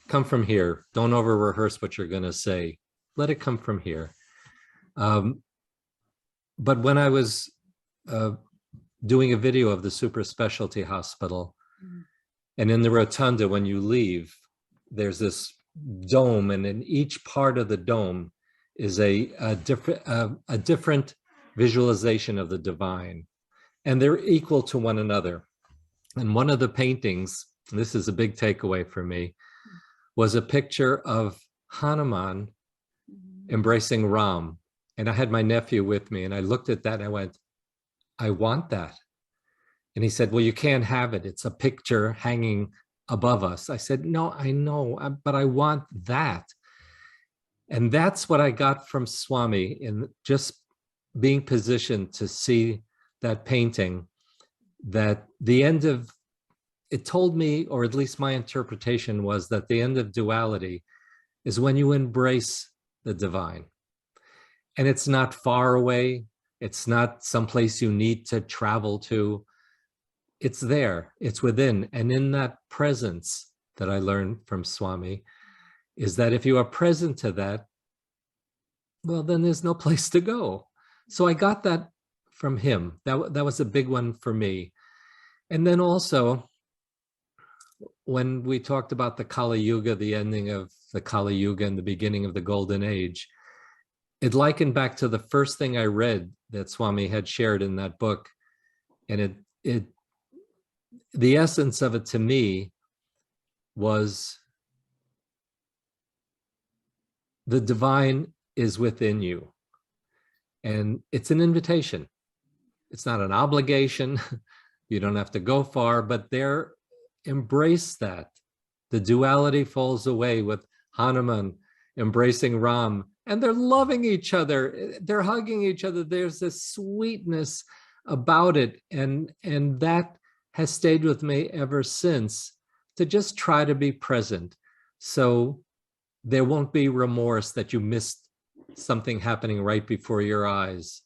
come from here. Don't over rehearse what you're going to say. Let it come from here. But when I was doing a video of the super specialty hospital, and in the rotunda, when you leave, there's this dome, and in each part of the dome is a different visualization of the divine, and they're equal to one another. And one of the paintings, and this is a big takeaway for me, was a picture of Hanuman embracing Ram. And I had my nephew with me, and I looked at that and I went, I want that. And he said, well, you can't have it. It's a picture hanging above us. I said, no, I know, but I want that. And that's what I got from Swami, in just being positioned to see that painting, that the end of, it told me, or at least my interpretation was, that the end of duality is when you embrace the divine. And it's not far away. It's not someplace you need to travel to. it's there, it's within. And in that presence that I learned from Swami is that if you are present to that, well, then there's no place to go. So I got that from him. That was a big one for me. And then also, when we talked about the Kali Yuga, the ending of the Kali Yuga and the beginning of the Golden Age, it likened back to the first thing I read that Swami had shared in that book. And the essence of it to me was the divine is within you. And it's an invitation. It's not an obligation. You don't have to go far, but embrace that. The duality falls away with Hanuman embracing Ram, and they're loving each other. They're hugging each other. There's this sweetness about it. And that has stayed with me ever since, to just try to be present. So there won't be remorse that you missed something happening right before your eyes.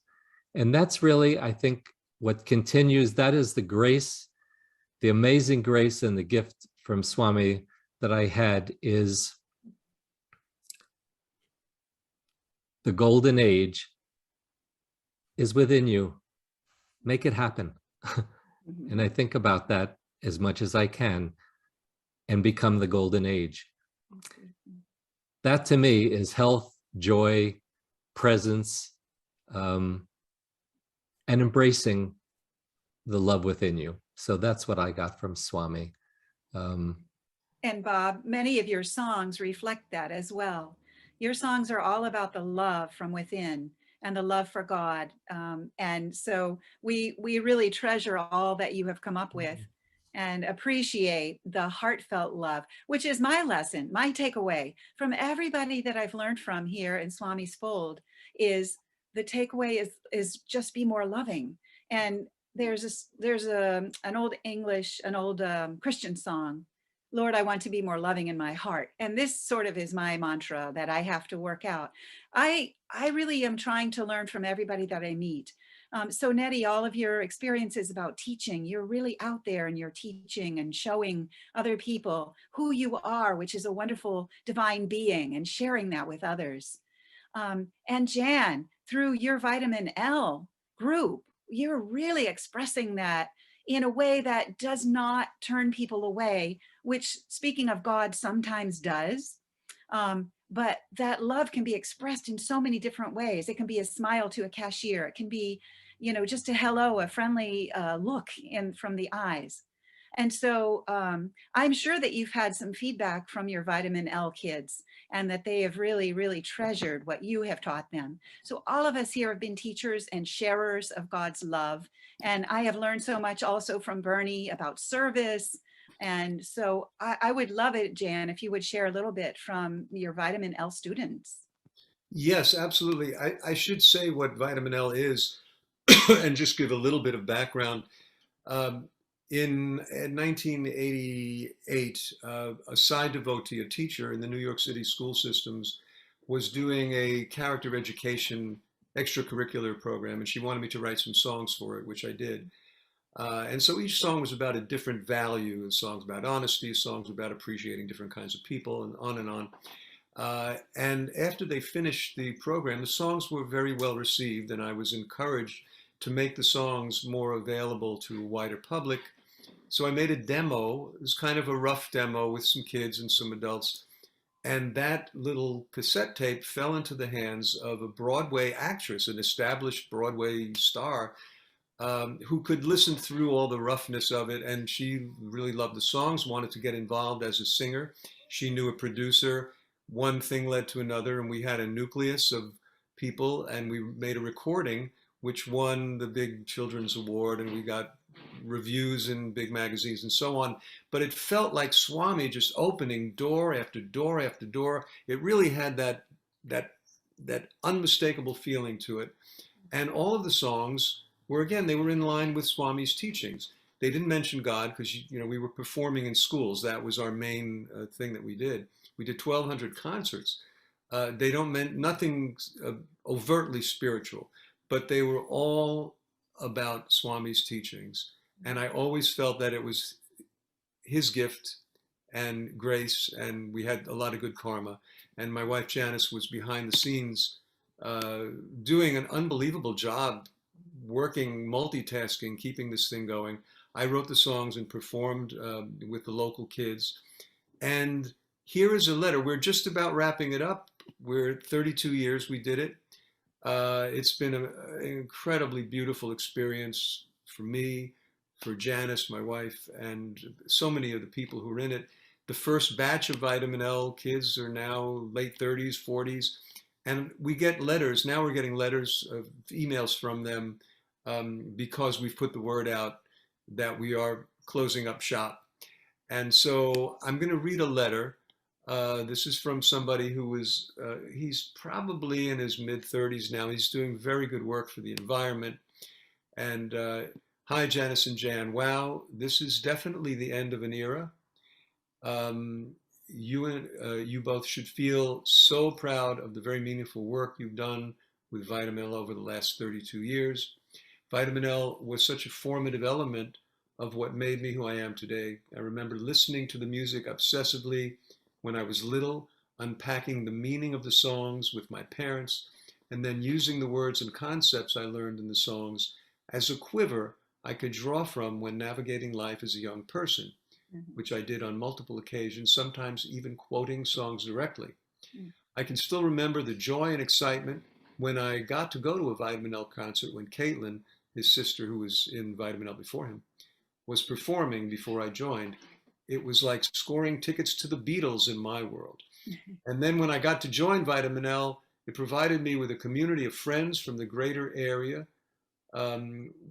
And that's really, I think, what continues. That is the grace, the amazing grace and the gift from Swami that I had, is the golden age is within you. Make it happen. And I think about that as much as I can, and become the golden age. That to me is health, joy, presence, and embracing the love within you. So that's what I got from Swami. And Bob, many of your songs reflect that as well. Your songs are all about the love from within and the love for God. And so we really treasure all that you have come up with and appreciate the heartfelt love, which is my lesson, my takeaway from everybody that I've learned from here in Swami's fold. Is the takeaway is just be more loving. And there's an old Christian song, Lord, I want to be more loving in my heart. And this sort of is my mantra that I have to work out. I really am trying to learn from everybody that I meet. So Nettie, all of your experiences about teaching, you're really out there and you're teaching and showing other people who you are, which is a wonderful divine being, and sharing that with others. And Jan, through your Vitamin L group, you're really expressing that in a way that does not turn people away, which, speaking of God, sometimes does. But that love can be expressed in so many different ways. It can be a smile to a cashier. It can be, just a hello, a friendly look from the eyes. And so I'm sure that you've had some feedback from your Vitamin L kids, and that they have really, really treasured what you have taught them. So all of us here have been teachers and sharers of God's love. And I have learned so much also from Bernie about service. And so I would love it, Jan, if you would share a little bit from your Vitamin L students. Yes, absolutely. I should say what Vitamin L is and just give a little bit of background. In 1988, a side devotee, a teacher in the New York City school systems, was doing a character education extracurricular program, and she wanted me to write some songs for it, which I did. And so each song was about a different value, and songs about honesty, songs about appreciating different kinds of people, and on and on. And after they finished the program, the songs were very well received, and I was encouraged to make the songs more available to a wider public. So I made a demo. It was kind of a rough demo with some kids and some adults. And that little cassette tape fell into the hands of a Broadway actress, an established Broadway star, who could listen through all the roughness of it. And she really loved the songs, wanted to get involved as a singer. She knew a producer. One thing led to another, and we had a nucleus of people, and we made a recording which won the big children's award, and we got reviews in big magazines and so on. But it felt like Swami just opening door after door after door. It really had that unmistakable feeling to it. And all of the songs were, again, they were in line with Swami's teachings. They didn't mention God because we were performing in schools. That was our main thing that we did. We did 1,200 concerts. They don't mean nothing overtly spiritual, but they were all about Swami's teachings. And I always felt that it was his gift and grace, and we had a lot of good karma. And my wife Janice was behind the scenes doing an unbelievable job, working, multitasking, keeping this thing going. I wrote the songs and performed with the local kids. And here is a letter. We're just about wrapping it up. We're 32 years we did it. It's been an incredibly beautiful experience for me, for Janice, my wife, and so many of the people who are in it. The first batch of Vitamin L kids are now late 30s, 40s, and we get letters. Now we're getting letters, emails from them because we've put the word out that we are closing up shop. And so I'm going to read a letter. This is from somebody who is, he's probably in his mid-30s now. He's doing very good work for the environment. And hi, Janice and Jan. Wow, this is definitely the end of an era. You both should feel so proud of the very meaningful work you've done with Vitamin L over the last 32 years. Vitamin L was such a formative element of what made me who I am today. I remember listening to the music obsessively when I was little, unpacking the meaning of the songs with my parents, and then using the words and concepts I learned in the songs as a quiver I could draw from when navigating life as a young person, which I did on multiple occasions, sometimes even quoting songs directly. I can still remember the joy and excitement when I got to go to a Vitamin L concert when Caitlin, his sister who was in Vitamin L before him, was performing before I joined. It was like scoring tickets to the Beatles in my world. And then when I got to join Vitamin L, it provided me with a community of friends from the greater area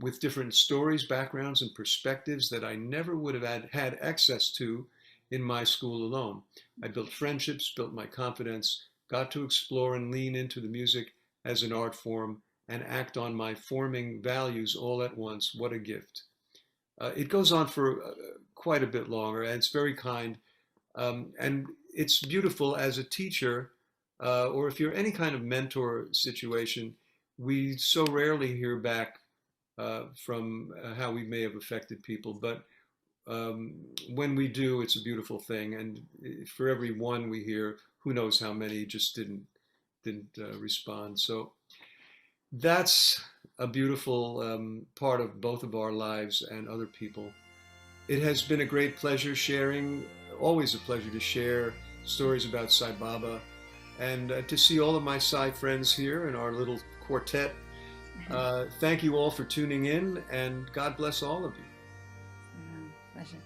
with different stories, backgrounds, and perspectives that I never would have had access to in my school alone. I built friendships, built my confidence, got to explore and lean into the music as an art form and act on my forming values all at once. What a gift. It goes on for quite a bit longer, and it's very kind. And it's beautiful as a teacher, or if you're any kind of mentor situation, we so rarely hear back from how we may have affected people. But when we do, it's a beautiful thing. And for every one we hear, who knows how many just didn't respond. So that's a beautiful part of both of our lives and other people. It has been a great pleasure sharing, always a pleasure to share stories about Sai Baba and to see all of my Sai friends here in our little quartet. Thank you all for tuning in, and God bless all of you. Pleasure.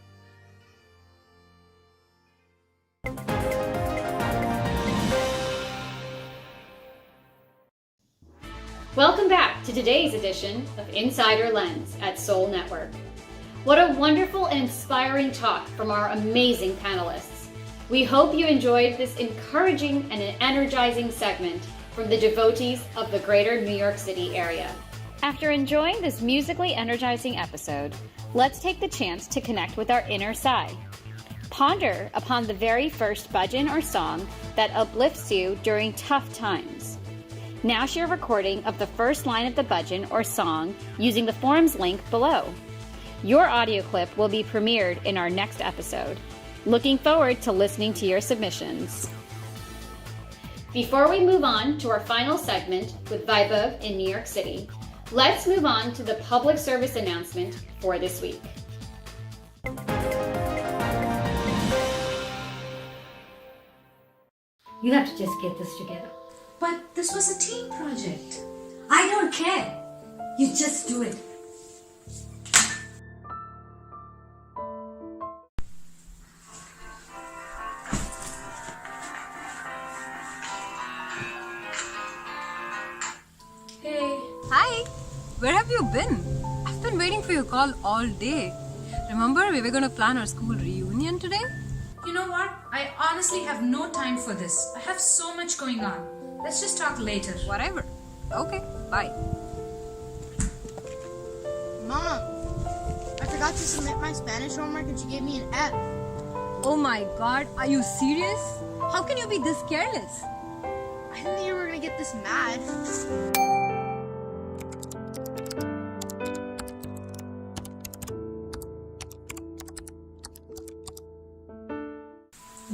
Welcome back to today's edition of InSaider Lens at Soul Network. What a wonderful and inspiring talk from our amazing panelists. We hope you enjoyed this encouraging and energizing segment from the devotees of the greater New York City area. After enjoying this musically energizing episode, let's take the chance to connect with our inner Sai. Ponder upon the very first bhajan or song that uplifts you during tough times. Now share a recording of the first line of the bhajan or song using the forums link below. Your audio clip will be premiered in our next episode. Looking forward to listening to your submissions. Before we move on to our final segment with Vaibhav in New York City, let's move on to the public service announcement for this week. You have to just get this together. But this was a team project. I don't care. You just do it. Hey. Hi. Where have you been? I've been waiting for your call all day. Remember, we were going to plan our school reunion today? You know what? I honestly have no time for this. I have so much going on. Let's just talk later. Whatever. Okay, bye. Mom, I forgot to submit my Spanish homework and she gave me an F. Oh my god, are you serious? How can you be this careless? I didn't think you were gonna get this mad.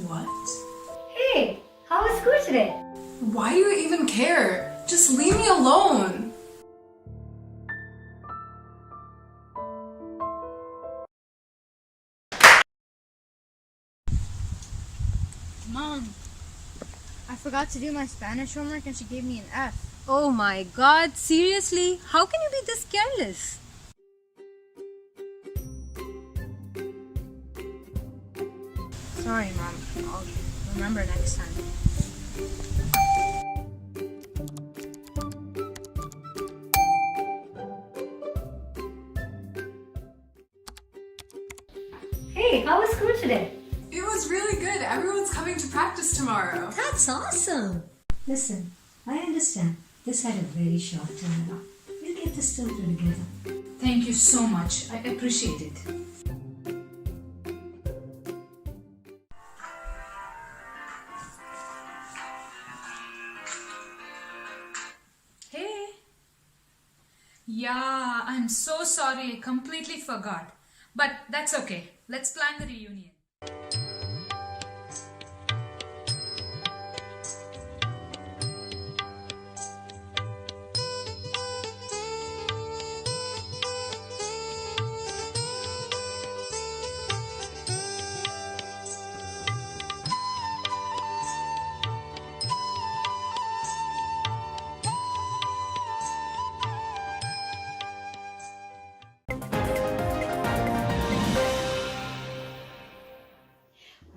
What? Hey, how was school today? Why do you even care? Just leave me alone. Mom, I forgot to do my Spanish homework and she gave me an F. Oh my god, seriously? How can you be this careless? Sorry, Mom. I'll remember next time. Hey, how was school today? It was really good. Everyone's coming to practice tomorrow. That's awesome. Listen, I understand this had a very short turnaround. We'll get this still put together. Thank you so much. I appreciate it. Hey. Yeah, I'm so sorry. I completely forgot. But that's okay. Let's plan the reunion.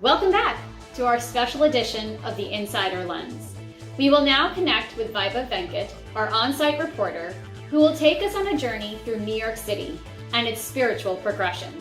Welcome back to our special edition of the InSaider Lens. We will now connect with Vibha Venkat, our on-site reporter, who will take us on a journey through New York City and its spiritual progression.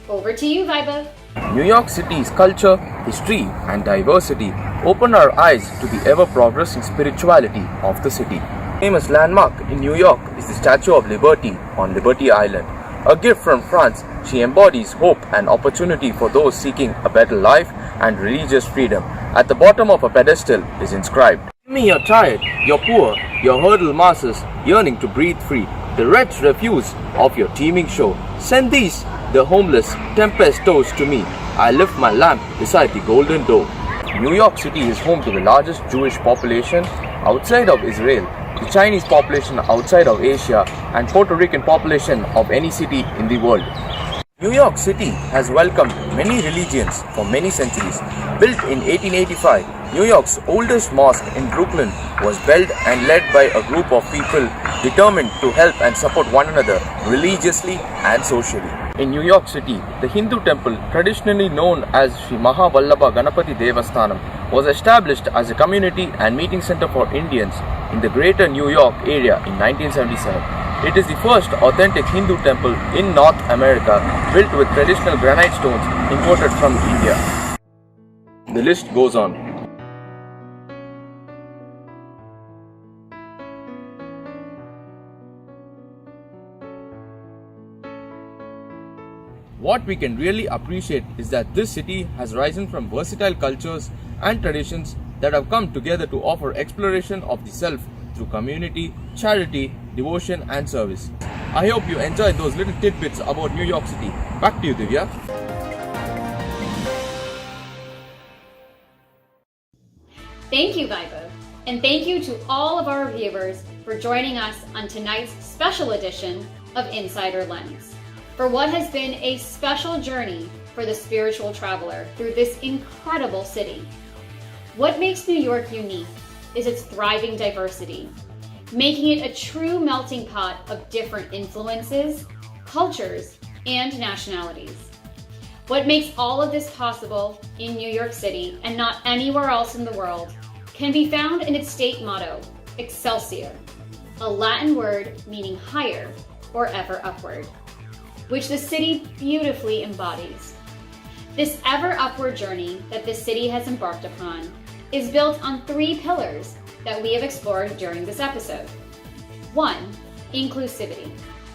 Over to you, Vibha. New York City's culture, history, and diversity open our eyes to the ever-progressing spirituality of the city. Famous landmark in New York is the Statue of Liberty on Liberty Island. A gift from France, she embodies hope and opportunity for those seeking a better life and religious freedom. At the bottom of a pedestal is inscribed, "Tell me you're tired, you're poor, your hurdle masses, yearning to breathe free. The wretched refuse of your teeming shore. Send these, the homeless, tempest toast to me. I lift my lamp beside the golden door." New York City is home to the largest Jewish population outside of Israel, the Chinese population outside of Asia, and Puerto Rican population of any city in the world. New York City has welcomed many religions for many centuries. Built in 1885, New York's oldest mosque in Brooklyn was built and led by a group of people determined to help and support one another religiously and socially. In New York City, the Hindu temple, traditionally known as Sri Mahavallabha Ganapati Devasthanam, was established as a community and meeting center for Indians in the greater New York area in 1977. It is the first authentic Hindu temple in North America, built with traditional granite stones imported from India. The list goes on. What we can really appreciate is that this city has risen from versatile cultures and traditions that have come together to offer exploration of the self through community, charity, devotion and service. I hope you enjoyed those little tidbits about New York City. Back to you, Divya. Thank you, Vibha. And thank you to all of our viewers for joining us on tonight's special edition of InSaider Lens, for what has been a special journey for the spiritual traveler through this incredible city. What makes New York unique is its thriving diversity, making it a true melting pot of different influences, cultures, and nationalities. What makes all of this possible in New York City and not anywhere else in the world can be found in its state motto, Excelsior, a Latin word meaning higher or ever upward, which the city beautifully embodies. This ever upward journey that the city has embarked upon is built on 3 pillars that we have explored during this episode. 1, inclusivity,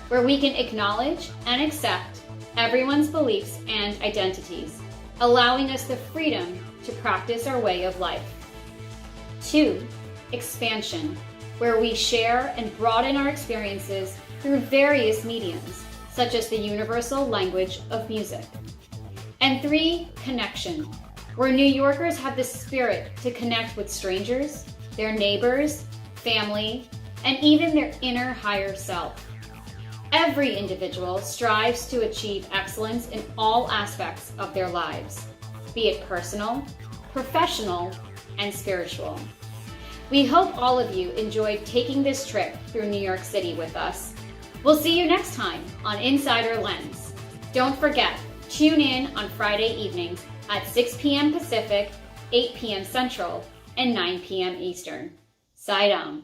where we can acknowledge and accept everyone's beliefs and identities, allowing us the freedom to practice our way of life. 2, expansion, where we share and broaden our experiences through various mediums, such as the universal language of music. And 3, connection, where New Yorkers have the spirit to connect with strangers, their neighbors, family, and even their inner higher self. Every individual strives to achieve excellence in all aspects of their lives, be it personal, professional, and spiritual. We hope all of you enjoyed taking this trip through New York City with us. We'll see you next time on InSaider Lens. Don't forget, tune in on Friday evenings at 6 p.m. Pacific, 8 p.m. Central, and 9 p.m. Eastern. Saidam.